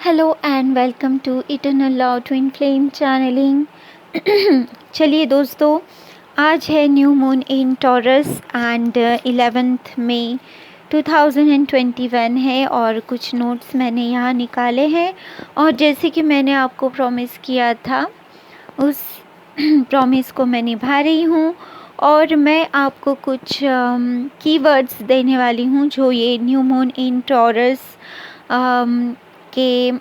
Hello and welcome to eternal love twin flame channelling. चलिए दोस्तों, आज है new moon in Taurus and 11 मई 2021 है और कुछ नोट्स मैंने यहाँ निकाले हैं और जैसे कि मैंने आपको प्रॉमिस किया था उस प्रॉमिस को मैं निभा रही हूँ और मैं आपको कुछ कीवर्ड्स देने वाली हूँ जो ये न्यू मून इन टॉरस के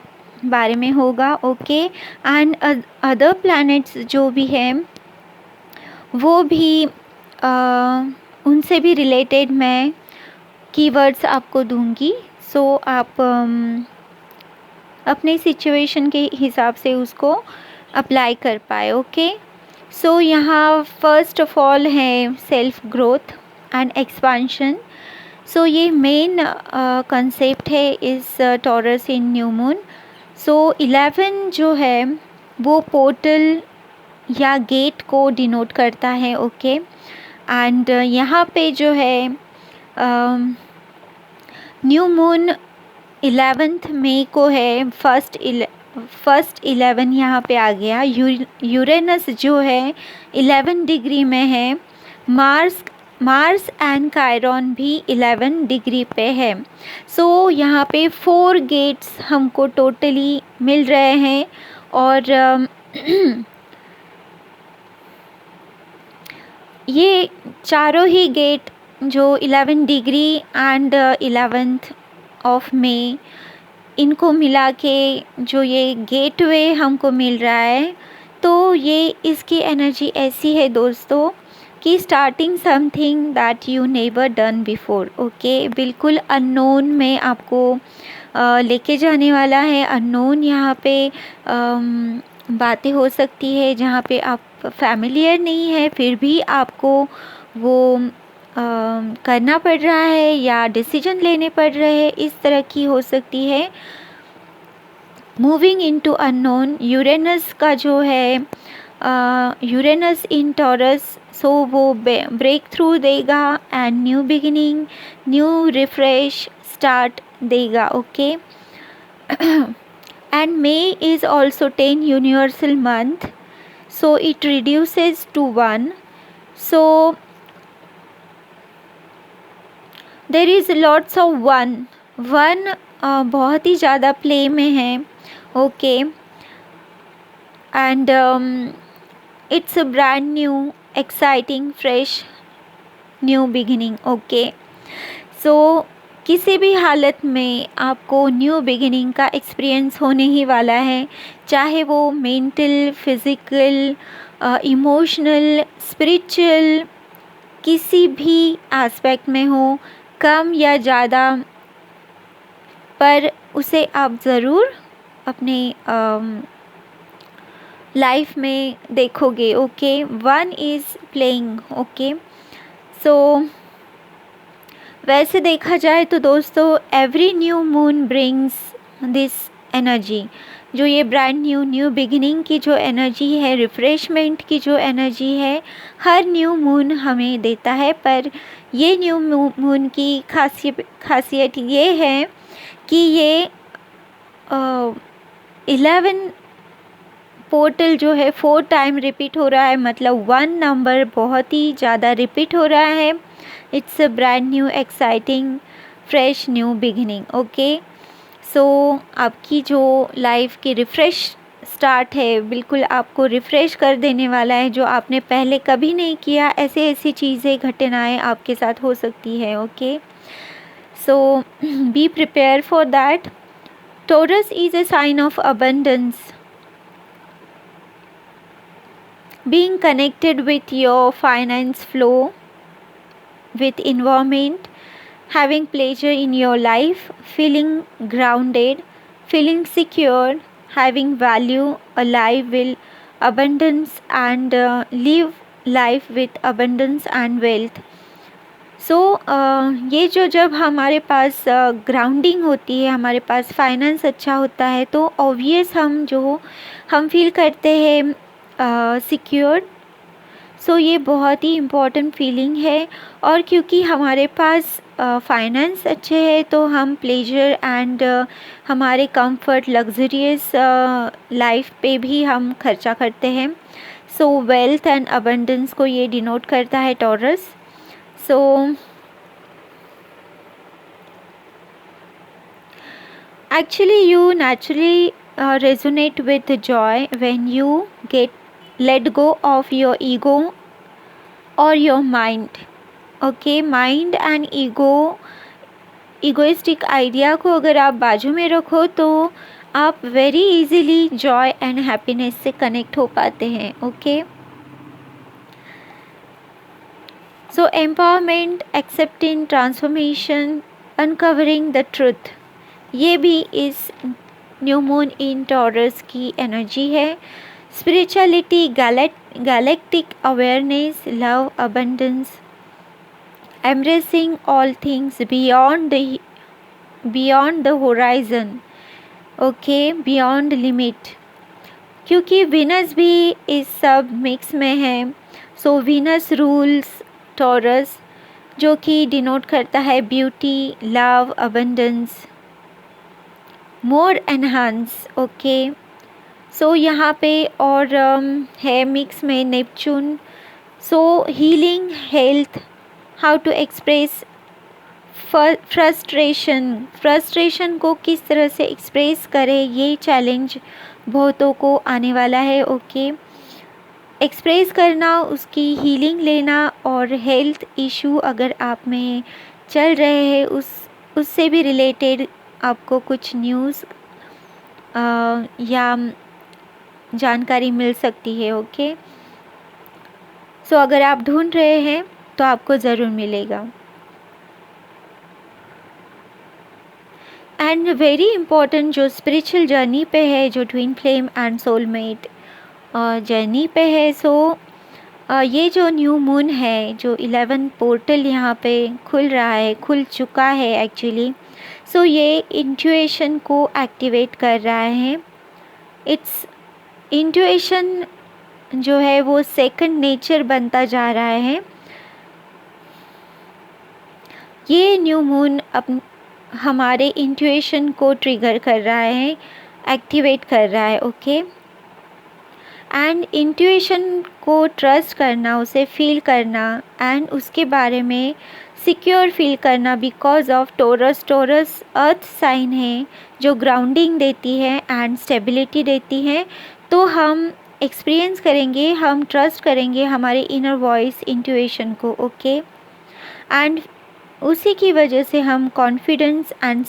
बारे में होगा। ओके, एंड अदर प्लैनेट्स जो भी हैं वो भी उनसे भी रिलेटेड मैं कीवर्ड्स आपको दूंगी। सो आप अपने सिचुएशन के हिसाब से उसको अप्लाई कर पाए। ओके, सो यहाँ फर्स्ट ऑफ ऑल है सेल्फ ग्रोथ एंड एक्सपांशन। सो ये मेन कंसेप्ट है इस टॉरस इन न्यू मून। सो 11 जो है वो पोर्टल या गेट को डिनोट करता है। ओके, एंड यहाँ पे जो है न्यू मून 11 मई को है। फर्स्ट 11 यहाँ पे आ गया। यूरेनस जो है 11 डिग्री में है। मार्स एंड कायरॉन भी 11 डिग्री पे है। सो यहाँ पे 4 गेट्स हमको टोटली मिल रहे हैं और ये चारों ही गेट जो 11 degree and 11th of May, इनको मिला के जो ये गेटवे हमको मिल रहा है, तो ये इसकी एनर्जी ऐसी है दोस्तों कि starting something that you never done before. Okay, बिल्कुल अननोन में आपको लेके जाने वाला है। अननोन यहाँ पे बातें हो सकती है जहाँ पे आप फैमिलियर नहीं है फिर भी आपको वो करना पड़ रहा है या डिसीजन लेने पड़ रहे हैं, इस तरह की हो सकती है। मूविंग इनटू अननोन, यूरेनस का जो है यूरेनस इन टॉरस, सो वो ब्रेक थ्रू देगा and new beginning, new refresh start देगा। Okay, and May is also 10 universal month, so it reduces to 1. So there is lots of one बहुत ही ज़्यादा play में है। Okay, and it's a brand new exciting fresh new beginning. Okay, so किसी भी हालत में आपको न्यू बिगिनिंग का एक्सपीरियंस होने ही वाला है, चाहे वो मेंटल, फिज़िकल, इमोशनल, स्पिरिचुअल, किसी भी एस्पेक्ट में हो, कम या ज़्यादा, पर उसे आप ज़रूर अपने लाइफ में देखोगे। Okay, one is playing. Okay, so वैसे देखा जाए तो दोस्तों every new moon brings this energy. जो ये ब्रांड न्यू बिगिनिंग की जो एनर्जी है, रिफ़्रेशमेंट की जो एनर्जी है, हर न्यू मून हमें देता है। पर ये न्यू मून की खासियत ये है कि ये 11 पोर्टल जो है 4 टाइम रिपीट हो रहा है, मतलब 1 नंबर बहुत ही ज़्यादा रिपीट हो रहा है। It's a brand new exciting fresh new beginning. Okay, so आपकी जो लाइफ की रिफ़्रेश स्टार्ट है, बिल्कुल आपको रिफ़्रेश कर देने वाला है, जो आपने पहले कभी नहीं किया। ऐसी चीज़ें, घटनाएं आपके साथ हो सकती है। Okay, so be prepare for that. Taurus is a sign of abundance, being connected with your finance flow, with environment, having pleasure in your life, feeling grounded, feeling secure, having value, alive with abundance and live life with abundance and wealth. सो ये जो जब हमारे पास grounding होती है, हमारे पास finance अच्छा होता है, तो ऑब्वियस हम फील करते हैं सिक्योर्ड, सो ये बहुत ही इम्पॉर्टेंट फीलिंग है। और क्योंकि हमारे पास फाइनेंस अच्छे है तो हम प्लेजर एंड हमारे कंफर्ट लग्जरियस लाइफ पे भी हम खर्चा करते हैं। सो वेल्थ एंड अबंडेंस को ये डिनोट करता है taurus. So actually you naturally resonate with joy when you let go of your ego or your mind। Okay, mind and egoistic idea को अगर आप बाजू में रखो तो आप very easily Joy and happiness से कनेक्ट हो पाते हैं। Okay, so empowerment, accepting, transformation, uncovering the truth, ये भी इस न्यू मून इन टॉरस की एनर्जी है। Spirituality, galactic awareness, love, abundance, embracing all things beyond the horizon। Okay, beyond limit, क्योंकि वीनस भी इस सब मिक्स में है। सो वीनस रूल्स टॉरस, जो कि डिनोट करता है beauty, love, abundance, more enhance. Okay, so यहाँ पे और है मिक्स में Neptune. So healing, health, how to express frustration को किस तरह से एक्सप्रेस करें, ये चैलेंज बहुतों को आने वाला है। ओके, एक्सप्रेस करना, उसकी हीलिंग लेना, और हेल्थ इशू अगर आप में चल रहे हैं उससे भी रिलेटेड आपको कुछ न्यूज़ या जानकारी मिल सकती है। ओके, सो अगर आप ढूंढ रहे हैं तो आपको ज़रूर मिलेगा। एंड वेरी इम्पॉर्टेंट जो स्पिरिचुअल जर्नी पे है, जो twin flame and soulmate journey पे है, सो ये जो न्यू मून है, जो 11 पोर्टल यहाँ पे खुल चुका है एक्चुअली। सो ये इंट्यूएशन को एक्टिवेट कर रहा है। इट्स इंट्यूएशन जो है वो सेकंड नेचर बनता जा रहा है। ये न्यू मून हमारे इंट्यूएशन को ट्रिगर कर रहा है, एक्टिवेट कर रहा है। ओके, एंड इंट्यूएशन को ट्रस्ट करना, उसे फील करना एंड उसके बारे में सिक्योर फील करना, because of Taurus earth sign है जो ग्राउंडिंग देती है एंड स्टेबिलिटी देती है। तो हम एक्सपीरियंस करेंगे, हम ट्रस्ट करेंगे हमारे इनर वॉइस इंट्यूएशन को। ओके, एंड उसी की वजह से हम कॉन्फिडेंस एंड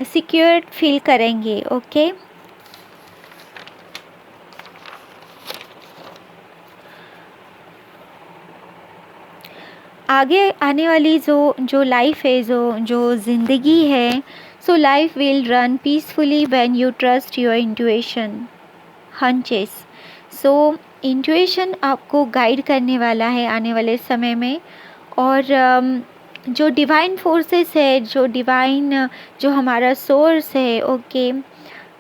सिक्योर फील करेंगे। ओके, आगे आने वाली जो लाइफ है, जो ज़िंदगी है, so life will run peacefully when you trust your intuition hunches. So intuition आपको गाइड करने वाला है आने वाले समय में। और जो डिवाइन फोर्सेस है, जो हमारा सोर्स है, ओके,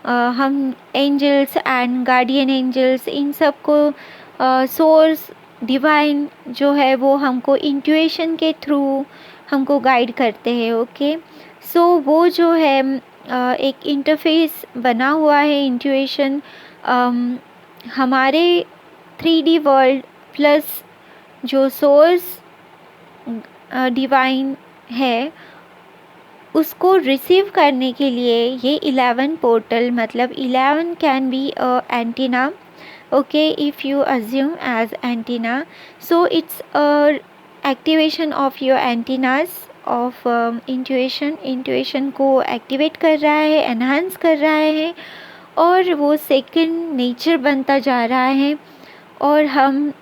हम एंजल्स एंड गार्डियन एंजल्स, इन सब को सोर्स डिवाइन जो है वो हमको इंट्यूएशन के थ्रू हमको गाइड करते हैं। ओके, सो वो जो है एक इंटरफेस बना हुआ है इंट्यूएशन हमारे 3D वर्ल्ड प्लस जो सोर्स डिवाइन है उसको रिसीव करने के लिए ये 11 पोर्टल, मतलब 11 can be a antenna. Okay, if you assume as antenna, so it's a activation of your antennas of intuition को एक्टिवेट कर रहा है, एनहांस कर रहा है, और वो सेकंड नेचर बनता जा रहा है। और हम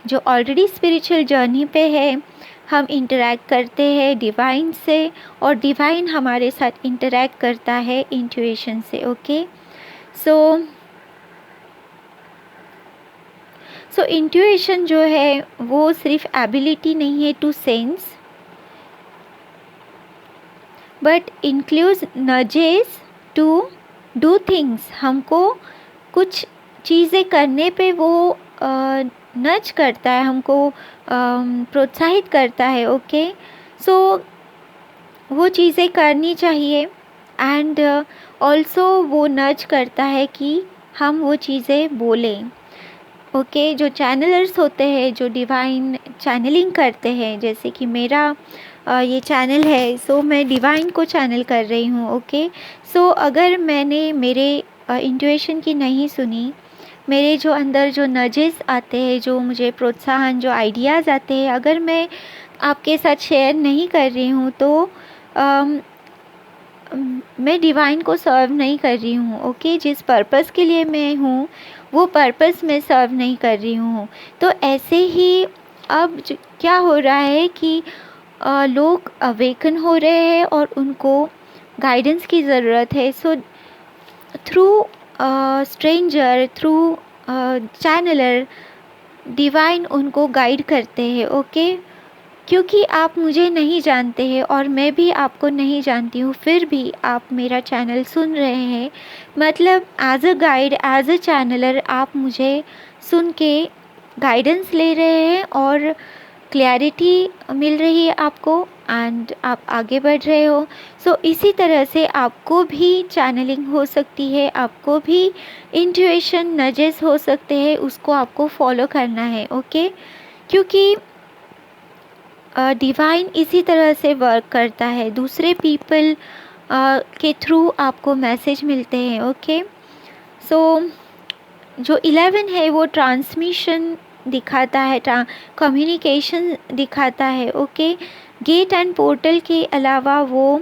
जो ऑलरेडी स्पिरिचुअल जर्नी पे है, हम इंटरेक्ट करते हैं डिवाइन से, और डिवाइन हमारे साथ इंटरेक्ट करता है इंट्यूएशन से। ओके, सो इंट्यूएशन जो है वो सिर्फ एबिलिटी नहीं है to sense, but includes nudges to do things. हमको कुछ चीज़ें करने पे वो नच करता है, हमको प्रोत्साहित करता है। ओके, सो वो चीज़ें करनी चाहिए। एंड ऑल्सो वो नच करता है कि हम वो चीज़ें बोलें। ओके, जो चैनलर्स होते हैं, जो डिवाइन चैनलिंग करते हैं, जैसे कि मेरा ये चैनल है, सो मैं डिवाइन को चैनल कर रही हूँ। ओके, सो अगर मैंने मेरे इंट्यूशन की नहीं सुनी, मेरे जो अंदर जो नजेस आते हैं, जो मुझे प्रोत्साहन, जो आइडियाज़ आते हैं, अगर मैं आपके साथ शेयर नहीं कर रही हूँ, तो मैं डिवाइन को सर्व नहीं कर रही हूँ। ओके, जिस पर्पस के लिए मैं हूँ, वो पर्पस मैं सर्व नहीं कर रही हूँ। तो ऐसे ही अब क्या हो रहा है कि लोग अवेकन हो रहे हैं और उनको गाइडेंस की ज़रूरत है। So through stranger, through channeller, divine उनको गाइड करते हैं। ओके, क्योंकि आप मुझे नहीं जानते हैं और मैं भी आपको नहीं जानती हूँ, फिर भी आप मेरा चैनल सुन रहे हैं, मतलब as a guide, as a channeller आप मुझे सुन के गाइडेंस ले रहे हैं और क्लैरिटी मिल रही है आपको, एंड आप आगे बढ़ रहे हो। सो इसी तरह से आपको भी चैनलिंग हो सकती है, आपको भी इंट्यूशन नजेस हो सकते हैं, उसको आपको फॉलो करना है। ओके, क्योंकि डिवाइन इसी तरह से वर्क करता है, दूसरे पीपल के थ्रू आपको मैसेज मिलते हैं। ओके, सो जो 11 है वो ट्रांसमिशन दिखाता है, कम्युनिकेशन दिखाता है। ओके, गेट एंड पोर्टल के अलावा वो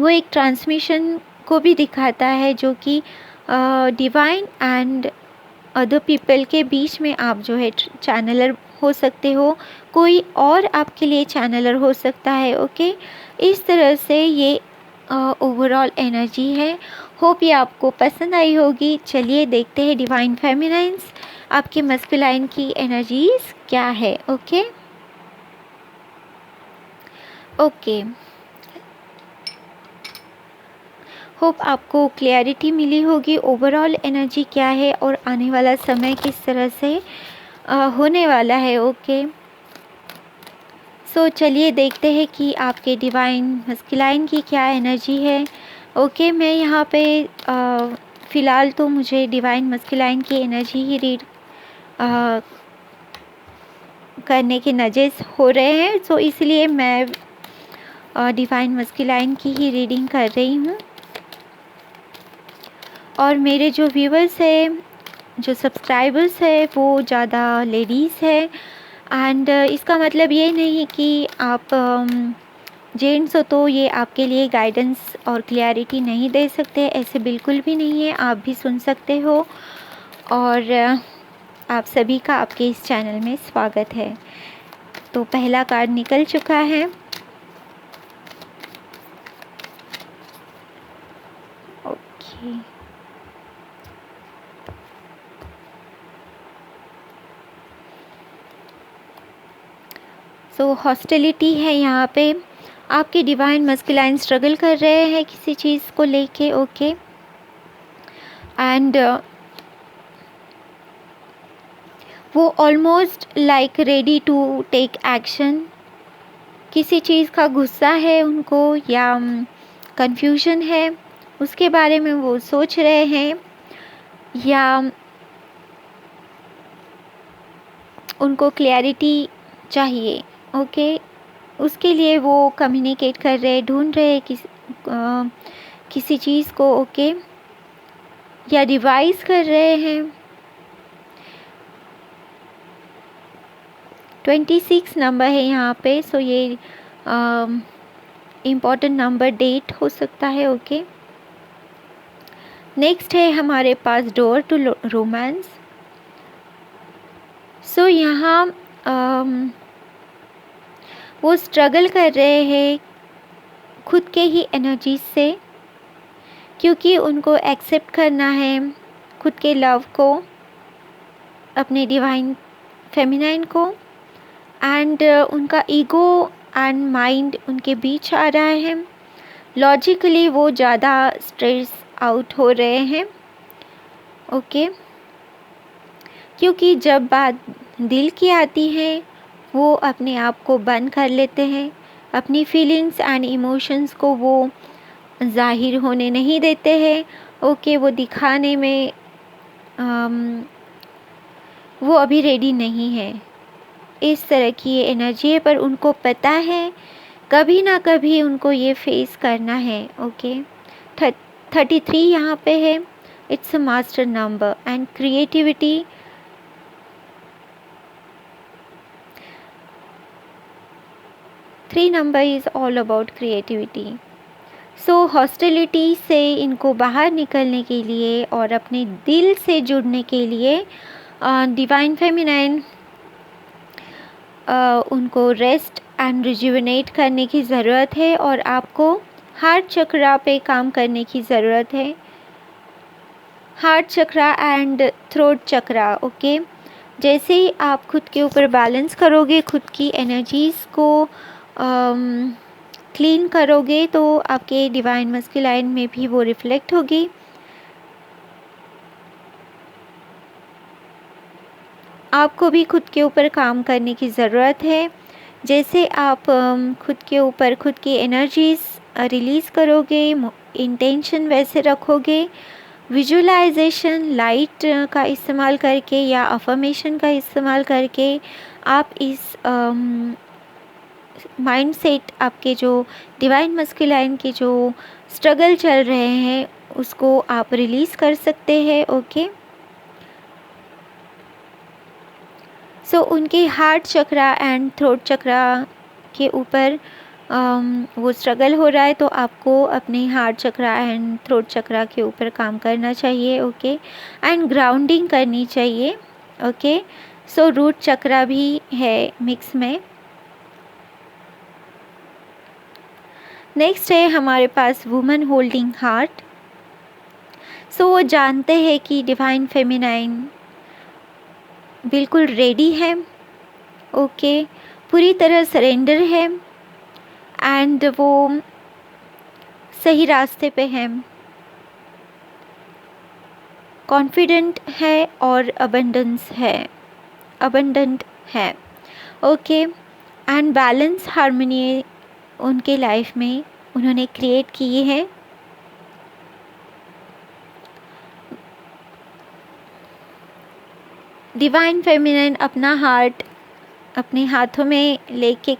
एक ट्रांसमिशन को भी दिखाता है, जो कि डिवाइन एंड अदर पीपल के बीच में आप जो है चैनलर हो सकते हो, कोई और आपके लिए चैनलर हो सकता है। ओके, इस तरह से ये ओवरऑल एनर्जी है। होप ये आपको पसंद आई होगी। चलिए देखते हैं डिवाइन फेमिनाइंस, आपके मस्कुलाइन की एनर्जीज क्या है। ओके ओके, होप आपको क्लैरिटी मिली होगी ओवरऑल एनर्जी क्या है और आने वाला समय किस तरह से होने वाला है। ओके, सो चलिए देखते हैं कि आपके डिवाइन मस्कुलाइन की क्या एनर्जी है। ओके, मैं यहाँ पे फ़िलहाल तो मुझे डिवाइन मस्कुलाइन की एनर्जी ही रीड करने के नजेस हो रहे हैं, सो इसलिए मैं डिवाइन मस्कुलाइन की ही रीडिंग कर रही हूँ। और मेरे जो व्यूवर्स हैं, जो सब्सक्राइबर्स है, वो ज़्यादा लेडीज़ है। एंड इसका मतलब ये नहीं कि आप जेंट्स हो तो ये आपके लिए गाइडेंस और क्लैरिटी नहीं दे सकते, ऐसे बिल्कुल भी नहीं है, आप भी सुन सकते हो। और आप सभी का आपके इस चैनल में स्वागत है। तो पहला कार्ड निकल चुका है। ओके, सो हॉस्टिलिटी है यहाँ पे। आपके डिवाइन मस्कुलाइन स्ट्रगल कर रहे हैं किसी चीज़ को लेके। ओके, एंड वो almost like ready to take action. किसी चीज़ का गुस्सा है उनको या कंफ्यूजन है, उसके बारे में वो सोच रहे हैं, या उनको क्लैरिटी चाहिए। ओके, उसके लिए वो कम्युनिकेट कर रहे, ढूंढ रहे किसी चीज़ को। ओके, या रिवाइज कर रहे हैं। 26 नंबर है यहाँ पे, सो ये इम्पॉर्टेंट नंबर डेट हो सकता है। ओके, नेक्स्ट है हमारे पास डोर टू रोमांस। सो यहाँ वो स्ट्रगल कर रहे हैं खुद के ही एनर्जी से, क्योंकि उनको एक्सेप्ट करना है खुद के लव को, अपने डिवाइन फेमिनाइन को। एंड उनका ईगो एंड माइंड उनके बीच आ रहा है। लॉजिकली वो ज़्यादा स्ट्रेस आउट हो रहे हैं, ओके। क्योंकि जब बात दिल की आती है वो अपने आप को बंद कर लेते हैं, अपनी फीलिंग्स एंड इमोशंस को वो ज़ाहिर होने नहीं देते हैं। ओके, वो दिखाने में वो अभी रेडी नहीं है। इस तरह की ये एनर्जी है, पर उनको पता है कभी ना कभी उनको ये फेस करना है। ओके, 33 यहाँ पे है। It's a master number and creativity. Three number is all about creativity. So hostility से इनको बाहर निकलने के लिए और अपने दिल से जुड़ने के लिए डिवाइन फेमिनाइन उनको रेस्ट एंड रिजुविनेट करने की ज़रूरत है, और आपको हार्ट चक्रा पे काम करने की ज़रूरत है। Heart chakra and throat chakra. Okay, जैसे ही आप खुद के ऊपर बैलेंस करोगे, खुद की एनर्जीज़ को क्लीन करोगे, तो आपके डिवाइन मस्कुलाइन में भी वो रिफ्लेक्ट होगी। आपको भी खुद के ऊपर काम करने की ज़रूरत है। जैसे आप खुद के ऊपर खुद की एनर्जीज़ रिलीज़ करोगे, इंटेंशन वैसे रखोगे, विजुअलाइजेशन लाइट का इस्तेमाल करके या अफर्मेशन का इस्तेमाल करके आप इस माइंडसेट, आपके जो डिवाइन मस्कुलाइन के जो स्ट्रगल चल रहे हैं उसको आप रिलीज़ कर सकते हैं। ओके, सो उनके हार्ट चक्रा एंड थ्रोट चक्रा के ऊपर वो स्ट्रगल हो रहा है, तो आपको अपने हार्ट चक्रा एंड थ्रोट चक्रा के ऊपर काम करना चाहिए। ओके, एंड ग्राउंडिंग करनी चाहिए। ओके, सो रूट चक्रा भी है मिक्स में। नेक्स्ट है हमारे पास वुमन होल्डिंग हार्ट। सो वो जानते हैं कि डिवाइन फेमिनाइन बिल्कुल रेडी है। ओके, पूरी तरह सरेंडर है एंड वो सही रास्ते पे है, कॉन्फिडेंट है और अबंडेंट है। ओके, एंड बैलेंस हार्मनी उनके लाइफ में उन्होंने क्रिएट की है। डिवाइन फेमिनिन अपना हार्ट अपने हाथों में लेके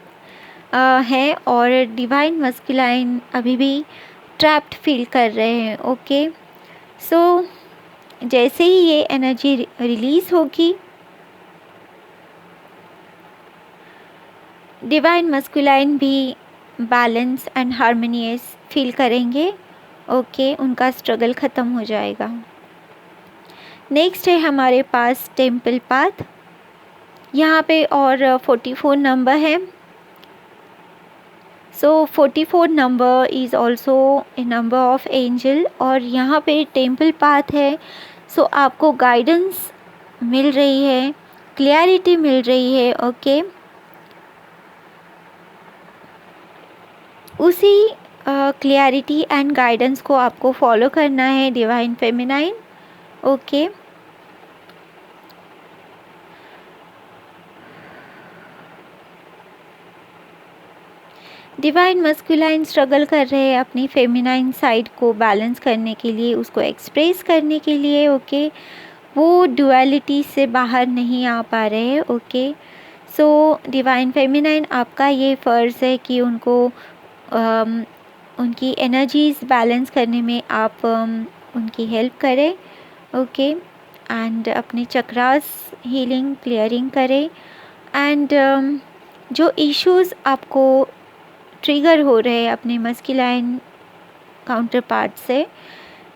है, और डिवाइन मस्कुलाइन अभी भी ट्रैप्ड फील कर रहे हैं। ओके, सो जैसे ही ये एनर्जी रिलीज़ होगी, डिवाइन मस्कुलाइन भी बैलेंस एंड हार्मोनियस फील करेंगे। ओके, उनका स्ट्रगल ख़त्म हो जाएगा। नेक्स्ट है हमारे पास टेम्पल पाथ। यहाँ पे और 44 नंबर है। सो 44 number is also a number of angel, और यहाँ पे टेम्पल पाथ है। सो आपको गाइडेंस मिल रही है, क्लियरिटी मिल रही है। ओके, उसी क्लियरिटी एंड गाइडेंस को आपको फॉलो करना है divine feminine. Okay, divine masculine struggle कर रहे हैं अपनी फेमिनाइन साइड को बैलेंस करने के लिए, उसको एक्सप्रेस करने के लिए। ओके, वो डुअलिटी से बाहर नहीं आ पा रहे हैं। ओके, सो डिवाइन फेमिनाइन आपका ये फ़र्ज़ है कि उनको उनकी एनर्जीज़ बैलेंस करने में आप उनकी हेल्प करें। ओके, एंड अपने चक्रास हीलिंग क्लियरिंग करें, एंड जो इश्यूज़ आपको ट्रिगर हो रहे हैं अपने मस्कुलाइन काउंटर पार्ट से,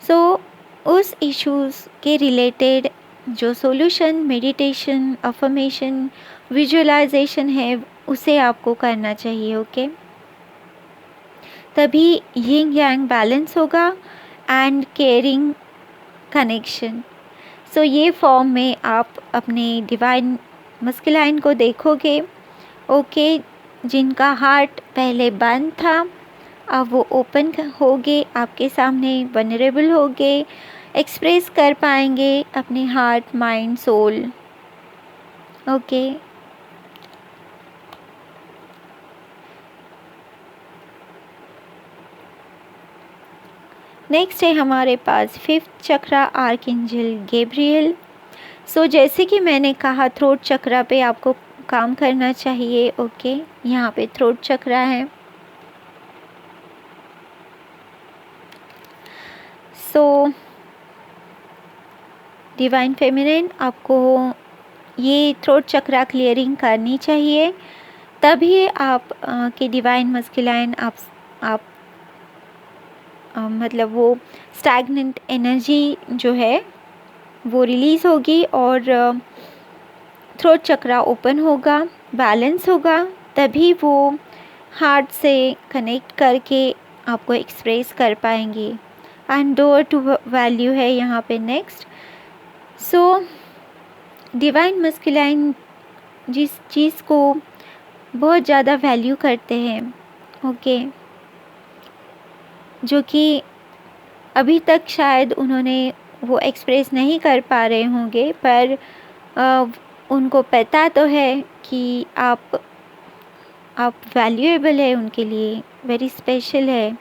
सो उस इश्यूज़ के रिलेटेड जो सॉल्यूशन, मेडिटेशन, अफर्मेशन, विजुअलाइजेशन है उसे आपको करना चाहिए। ओके, तभी यिंग यांग बैलेंस होगा एंड केयरिंग कनेक्शन। सो ये फॉर्म में आप अपने डिवाइन मस्कुलाइन को देखोगे। ओके, जिनका हार्ट पहले बंद था अब वो ओपन हो गए, आपके सामने वनरेबल हो गए, एक्सप्रेस कर पाएंगे अपने heart, mind, soul. Okay. Next है हमारे पास 5th चक्रा, आर्कएंजल गैब्रियल। सो जैसे कि मैंने कहा, थ्रोट चक्रा पे आपको काम करना चाहिए। ओके, यहाँ पे थ्रोट चक्रा है। सो डिवाइन फेमिनिन, आपको ये थ्रोट चक्रा क्लियरिंग करनी चाहिए, तभी आप के डिवाइन मस्कुलाइन आप मतलब वो स्टैग्नेंट एनर्जी जो है वो रिलीज़ होगी और थ्रोट चक्रा ओपन होगा, बैलेंस होगा, तभी वो हार्ट से कनेक्ट करके आपको एक्सप्रेस कर पाएंगे। एंड डोर टू वैल्यू है यहाँ पे नेक्स्ट। सो डिवाइन मस्कुलाइन जिस चीज़ को बहुत ज़्यादा वैल्यू करते हैं, ओके, जो कि अभी तक शायद उन्होंने वो एक्सप्रेस नहीं कर पा रहे होंगे, पर उनको पता तो है कि आप वैल्यूएबल है उनके लिए, वेरी स्पेशल है।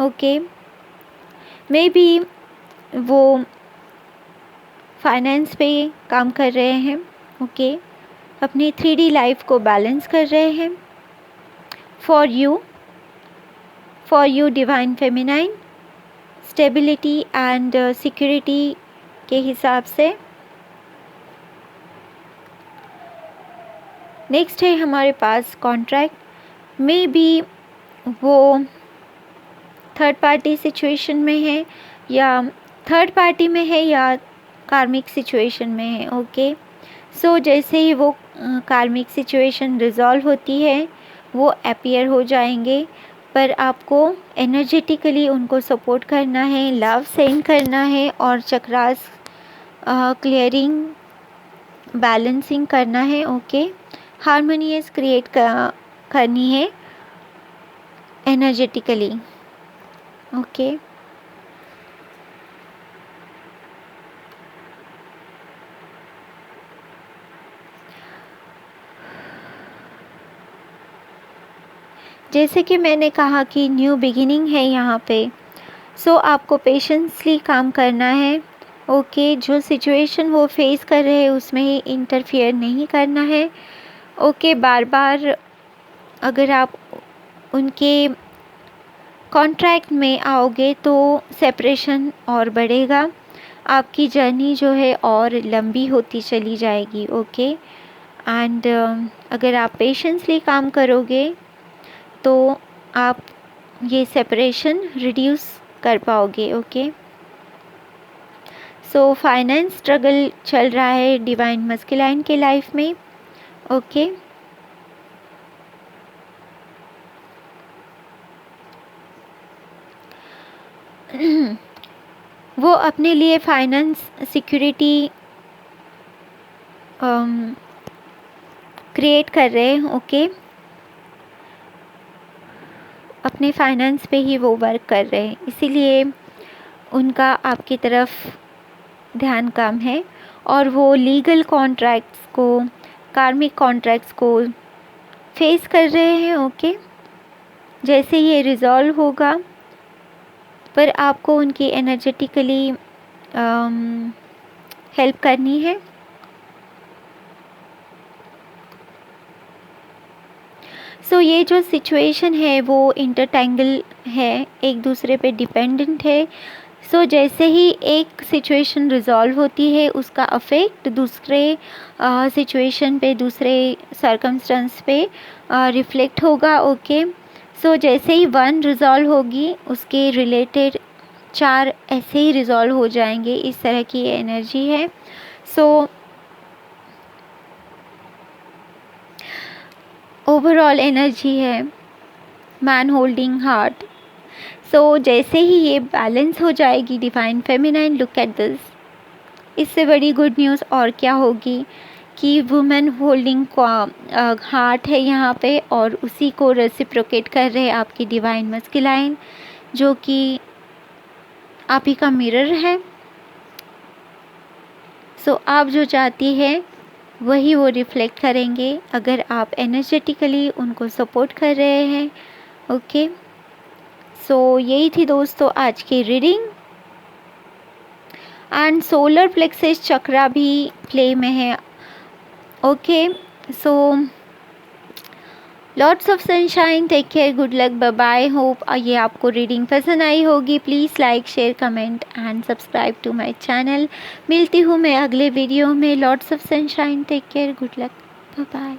ओके, मे बी वो फाइनेंस पे काम कर रहे हैं। ओके, अपनी 3D लाइफ को बैलेंस कर रहे हैं। For you divine feminine, stability and security के हिसाब से। नेक्स्ट है हमारे पास कॉन्ट्रैक्ट। मे बी वो थर्ड पार्टी सिचुएशन में है, या थर्ड पार्टी में है, या कार्मिक सिचुएशन में है। ओके, सो जैसे ही वो कार्मिक सिचुएशन रिजॉल्व होती है, वो अपीयर हो जाएंगे, पर आपको एनर्जेटिकली उनको सपोर्ट करना है, लव सेंड करना है और चक्रास क्लियरिंग, बैलेंसिंग करना है। ओके, हारमोनियस क्रिएट करनी है एनर्जेटिकली। ओके, जैसे कि मैंने कहा कि न्यू बिगिनिंग है यहाँ पे, सो आपको पेशेंसली काम करना है। ओके, जो सिचुएशन वो फेस कर रहे हैं उसमें ही इंटरफियर नहीं करना है। ओके, बार बार अगर आप उनके कॉन्ट्रैक्ट में आओगे तो सेपरेशन और बढ़ेगा, आपकी जर्नी जो है और लंबी होती चली जाएगी। ओके, एंड अगर आप पेशेंसली काम करोगे तो आप ये सेपरेशन रिड्यूस कर पाओगे। ओके, सो फाइनेंस स्ट्रगल चल रहा है डिवाइन मस्कुलाइन के लाइफ में। ओके, वो अपने लिए फाइनेंस सिक्योरिटी क्रिएट कर रहे हैं। ओके, अपने फाइनेंस पे ही वो वर्क कर रहे हैं, इसीलिए उनका आपकी तरफ ध्यान कम है, और वो लीगल कॉन्ट्रैक्ट्स को, कार्मिक कॉन्ट्रैक्ट्स को फेस कर रहे हैं। ओके, जैसे ये रिजॉल्व होगा, पर आपको उनकी एनर्जेटिकली हेल्प करनी है। सो ये जो सिचुएशन है वो इंटरटेंगल है, एक दूसरे पे डिपेंडेंट है। सो जैसे ही एक सिचुएशन रिजॉल्व होती है, उसका अफेक्ट दूसरे सिचुएशन पे, दूसरे सर्कमस्टेंस पे रिफ्लेक्ट होगा। ओके, सो जैसे ही वन रिजॉल्व होगी, उसके रिलेटेड 4 ऐसे ही रिजॉल्व हो जाएंगे, इस तरह की एनर्जी है। सो ओवरऑल एनर्जी है मैन होल्डिंग हार्ट। सो जैसे ही ये बैलेंस हो जाएगी divine feminine, look at this, इससे बड़ी गुड न्यूज़ और क्या होगी कि वुमेन होल्डिंग हार्ट है यहाँ पे, और उसी को रेसिप्रोकेट कर रहे हैं आपकी डिवाइन मस्कुलाइन, जो कि आप ही का मिरर है। सो आप जो चाहती है वही वो रिफ्लेक्ट करेंगे अगर आप एनर्जेटिकली उनको सपोर्ट कर रहे हैं। ओके, सो यही थी दोस्तों आज की reading. And solar plexus chakra भी प्ले में है। Okay, so lots of sunshine, take care, good luck, bye bye. Hope ये आपको रीडिंग पसंद आई होगी। Please like, share, comment and subscribe to my channel. मिलती हूँ मैं अगले वीडियो में। Lots of sunshine, take care, good luck, bye bye.